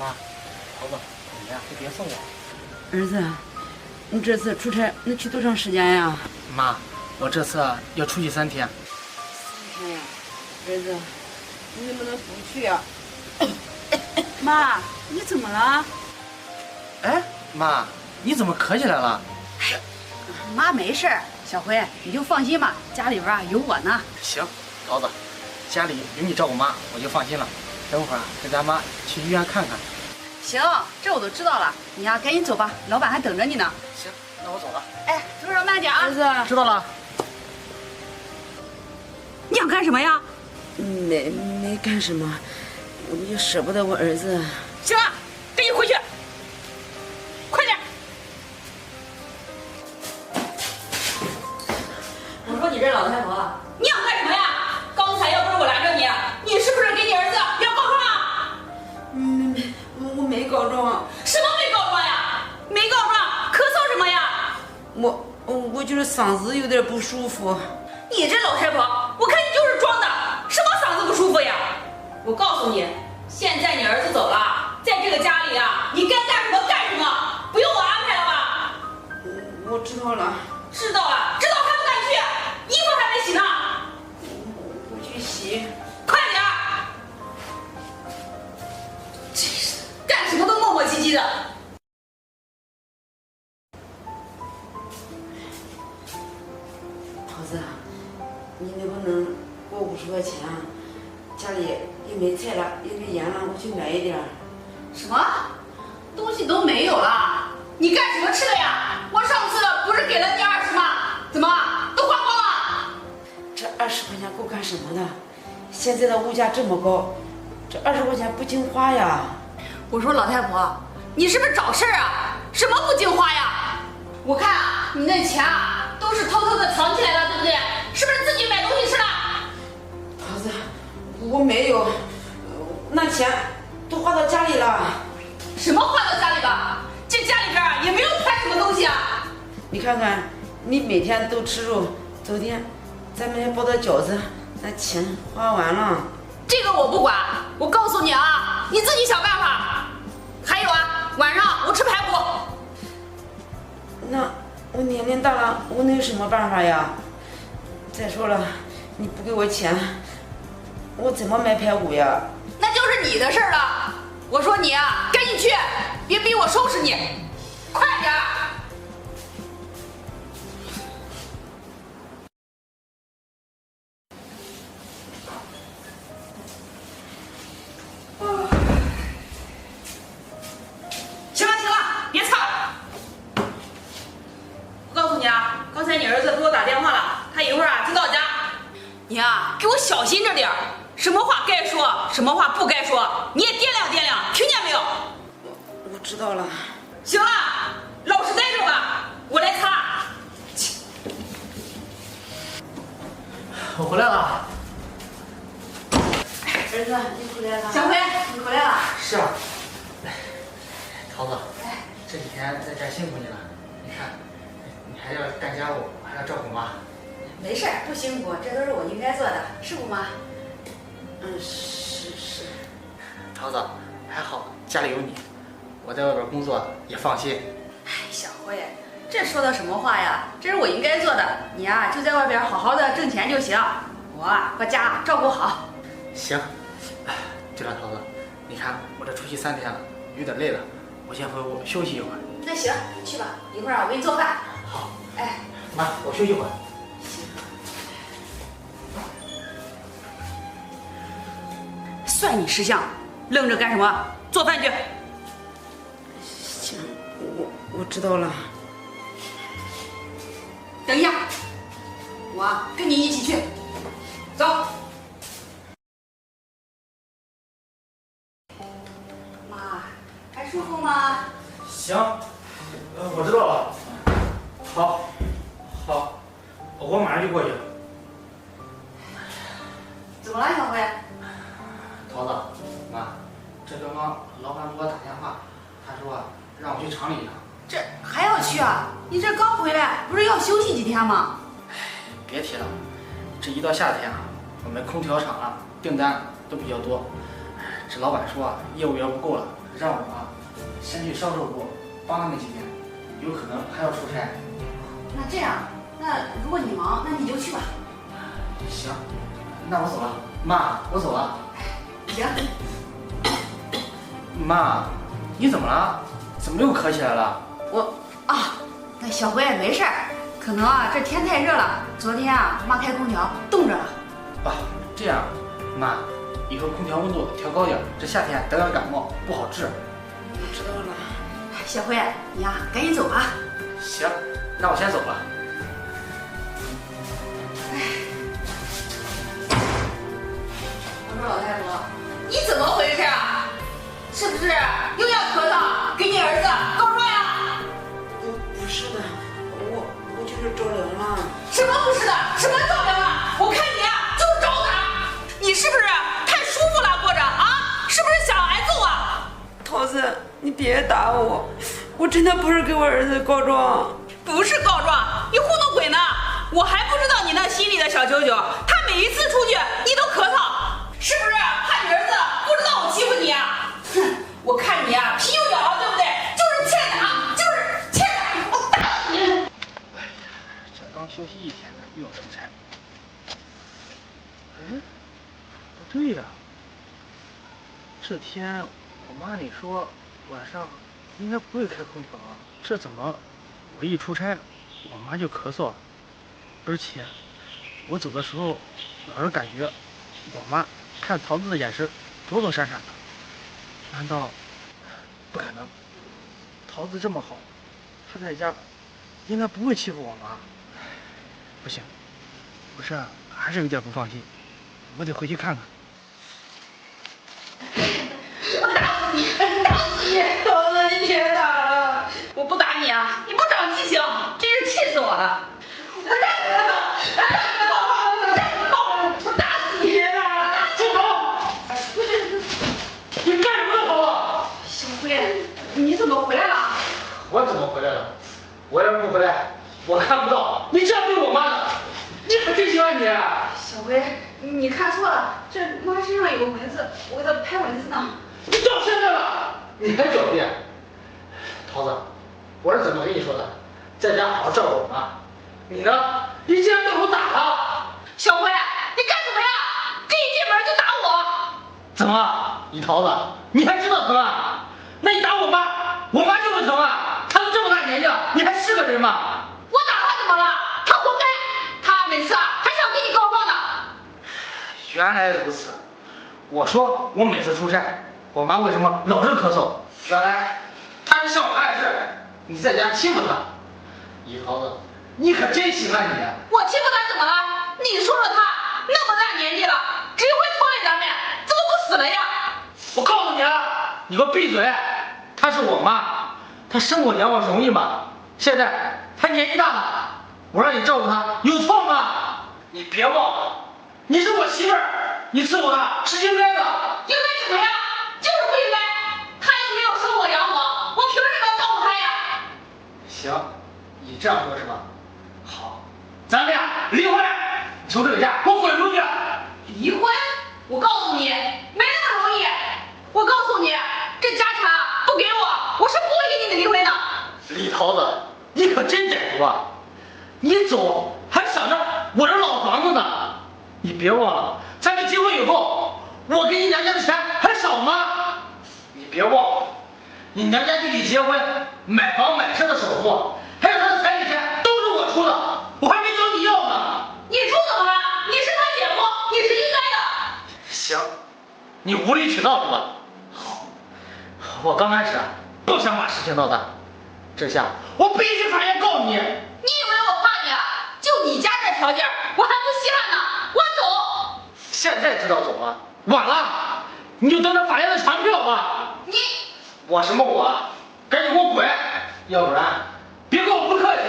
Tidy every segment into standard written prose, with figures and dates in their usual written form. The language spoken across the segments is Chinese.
妈，桃子，你呀就别送我。儿子，你这次出差能去多长时间呀？妈，我这次要出去3天。3天呀，儿子，你能不能不去呀？妈，你怎么了？哎，妈，你怎么咳起来了？妈没事儿，小辉你就放心吧，家里边有我呢。行，桃子，家里有你照顾妈，我就放心了。等会儿跟咱妈去医院看看。行，这我都知道了，你呀赶紧走吧，老板还等着你呢。行，那我走了。哎，路上慢点啊。儿子，知道了。你想干什么呀？没干什么，我就舍不得我儿子。行了，赶紧回去，快点！我说你这老太婆，你想干什么呀？刚才要不是我拦着你，你是不是给你儿子要告状啊？我没告状，什么没告状呀？没告状，咳嗽什么呀？我就是嗓子有点不舒服。你这老太婆，我看你就是装的，什么嗓子不舒服呀？我告诉你，现在你儿子走了，在这个家里啊，你该干什么干什么，不用我安排了吧？我知道了，知道了，知道还不敢去，衣服还没洗呢，我去洗。快点儿！真是干什么都磨磨唧唧的。桃子，你能不能给我50块钱啊？家里也没菜了，也没盐了，我去买一点儿。什么？东西都没有了？你干什么吃的呀？我上次不是给了你20吗？怎么都花光了？这20块钱够干什么的？现在的物价这么高，这20块钱不经花呀。我说老太婆，你是不是找事儿啊？什么不经花呀？我看啊，你那钱啊都是偷偷的藏起来了，对不对？是不是自己买东西吃了？桃子，我没有，那钱都花到家里了。什么花到家里了？这家里边儿也没有揣什么东西啊！你看看，你每天都吃肉，昨天咱们还包的饺子，那钱花完了。这个我不管，我告诉你啊，你自己想办法。还有啊，晚上我吃排骨。那我年龄大了，我能有什么办法呀？再说了，你不给我钱，我怎么买排骨呀？那就是你的事儿了。我说你啊，赶紧去，别逼我收拾你，快点儿！行了行了，别擦了。我告诉你啊，刚才你儿子给我打电话了，他一会儿啊就到家。你啊，给我小心着点儿，什么话该说，什么话不该说，你也掂量掂量，听见没有？我知道了。行了，老实待着吧，我来擦。我回来了。儿子，你回来了。小辉，你回来了。是啊。桃子，这几天在这儿辛苦你了。你看，你还要干家务，还要照顾妈。没事，不辛苦，这都是我应该做的，是不妈？是。桃子，还好家里有你，我在外边工作也放心。哎，小辉，这说的什么话呀？这是我应该做的，你呀就在外边好好的挣钱就行，我啊把家照顾好。行。哎，对了，桃子，你看我这出去3天了，有点累了，我先回屋休息一会儿。那行，你去吧，一会儿啊我给你做饭。好。哎，妈，我休息会儿。算你识相，愣着干什么？做饭去。行，我知道了。等一下，我啊跟你一起去。走。妈，还舒服吗？行，我知道了。好，我马上就过去。怎么了，小辉？桃子，妈，这刚刚老板给我打电话，他说让我去厂里一趟。这还要去啊？你这刚回来，不是要休息几天吗？别提了，这一到夏天啊，我们空调厂啊订单都比较多，这老板说业务员不够了，让我妈先去销售部帮他们几天，有可能还要出差。那这样，那如果你忙，那你就去吧。行，那我走了，妈，我走了。行。妈，你怎么了？怎么又咳起来了？那小辉没事儿，可能这天太热了，昨天妈开空调冻着了。这样，妈，以后空调温度调高点，这夏天得了感冒不好治。知道了。小辉，你赶紧走吧。行，那我先走了。我说老太婆，你怎么回事啊？是不是又要咳嗽，给你儿子告状呀？不是的，我就是着凉了。什么不是的？什么着凉了？我看你就是着他。你是不是太舒服了过着啊？是不是想挨揍啊？桃子，你别打我，我真的不是给我儿子告状。不是告状，你糊弄鬼呢！我还不知道你那心里的小九九，他每一次出去你都咳嗽，是不是怕你儿子不知道我欺负你啊？哼，我看你皮又痒了，对不对？就是欠打，就是欠打，我打死你！这刚休息一天呢，又要出差。不对呀，这天我妈你说晚上应该不会开空调啊，这怎么我一出差，我妈就咳嗽了？而且我走的时候，老是感觉我妈看桃子的眼神躲躲闪闪的。难道不可能？桃子这么好，她在家应该不会欺负我妈。不行，我这还是有点不放心，我得回去看看。我打死你！打死你！桃子，你别打了！我不打你啊！你不长记性，真是气死我了！我打死你！别打了！住口！你干什么呢，桃子？小辉，你怎么回来了？我怎么回来了？我要不回来，我看不到你这样对我妈的，你可真行啊你！小辉，你看错了，这妈身上有个蚊子，我给她拍蚊子呢。你到现在了，你还狡辩？桃子，我是怎么跟你说的？在家好好照顾我妈。你呢？你竟然动手打她！小辉，你干什么呀？这一进门就打我！怎么，李桃子，你还知道疼啊？那你打我妈，我妈就不疼啊？她都这么大年纪了，你还是个人吗？我打他怎么了？他活该！他每次还想给你告状呢。原来如此，我说我每次出差，我妈为什么老是咳嗽？原来她是向我暗示你在家欺负她。李桃子，你可真行啊你！我欺负他怎么了？你说说他那么大年纪了，只会拖累咱们，怎么不死了呀？我告诉你啊，你给我闭嘴！她是我妈，她生我养我容易吗？现在她年纪大了，我让你照顾她有错吗？你别忘了，你是我媳妇儿，你伺候她是应该的。应该什么呀？就是不应该。他又没有生我养我，我凭什么要照顾他呀？行，你这样说是吧？好，咱们俩离婚，从这个家给我滚出去！离婚？我告诉你，没那么容易。我告诉你，这家产不给我，我是不会跟你离婚的。李桃子，你可真歹毒啊！你走还想着我这老房子呢？你别忘了，咱们结婚以后，我给你娘家的钱还少吗？你别忘了，你娘家弟弟结婚、买房买车的首付，还有他的彩礼钱，都是我出的，我还没找你要呢。你出怎么了？你是他姐夫，你是应该的。行，你无理取闹是吧？好，我刚开始不想把事情闹大，这下我必须法院告你。你以为我怕你啊？就你家这条件，我还不稀罕呢。我走。现在知道走啊，晚了，你就等着法院的传票吧。你我什么我？赶紧给我滚，要不然别跟我不客气。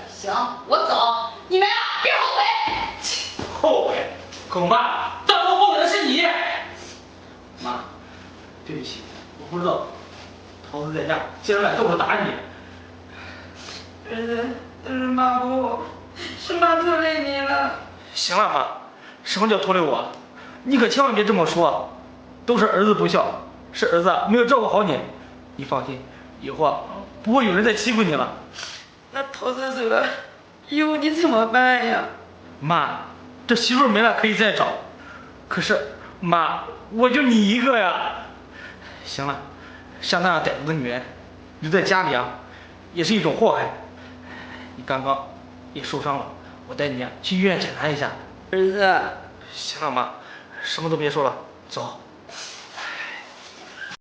行，我走。你们别后悔。后悔，恐怕到时候后悔的是你。妈，对不起，我不知道，桃子在家竟然敢动手打你。是妈不，是妈拖累你了。行了妈，什么叫拖累我？你可千万别这么说，都是儿子不孝，是儿子没有照顾好你。你放心，以后不会有人再欺负你了。那头子走了，以后你怎么办呀？妈，这媳妇没了可以再找，可是妈，我就你一个呀。行了，像那样歹毒的女人留在家里啊，也是一种祸害。你刚刚也受伤了，我带你去医院检查一下。儿子，行了妈，什么都别说了，走。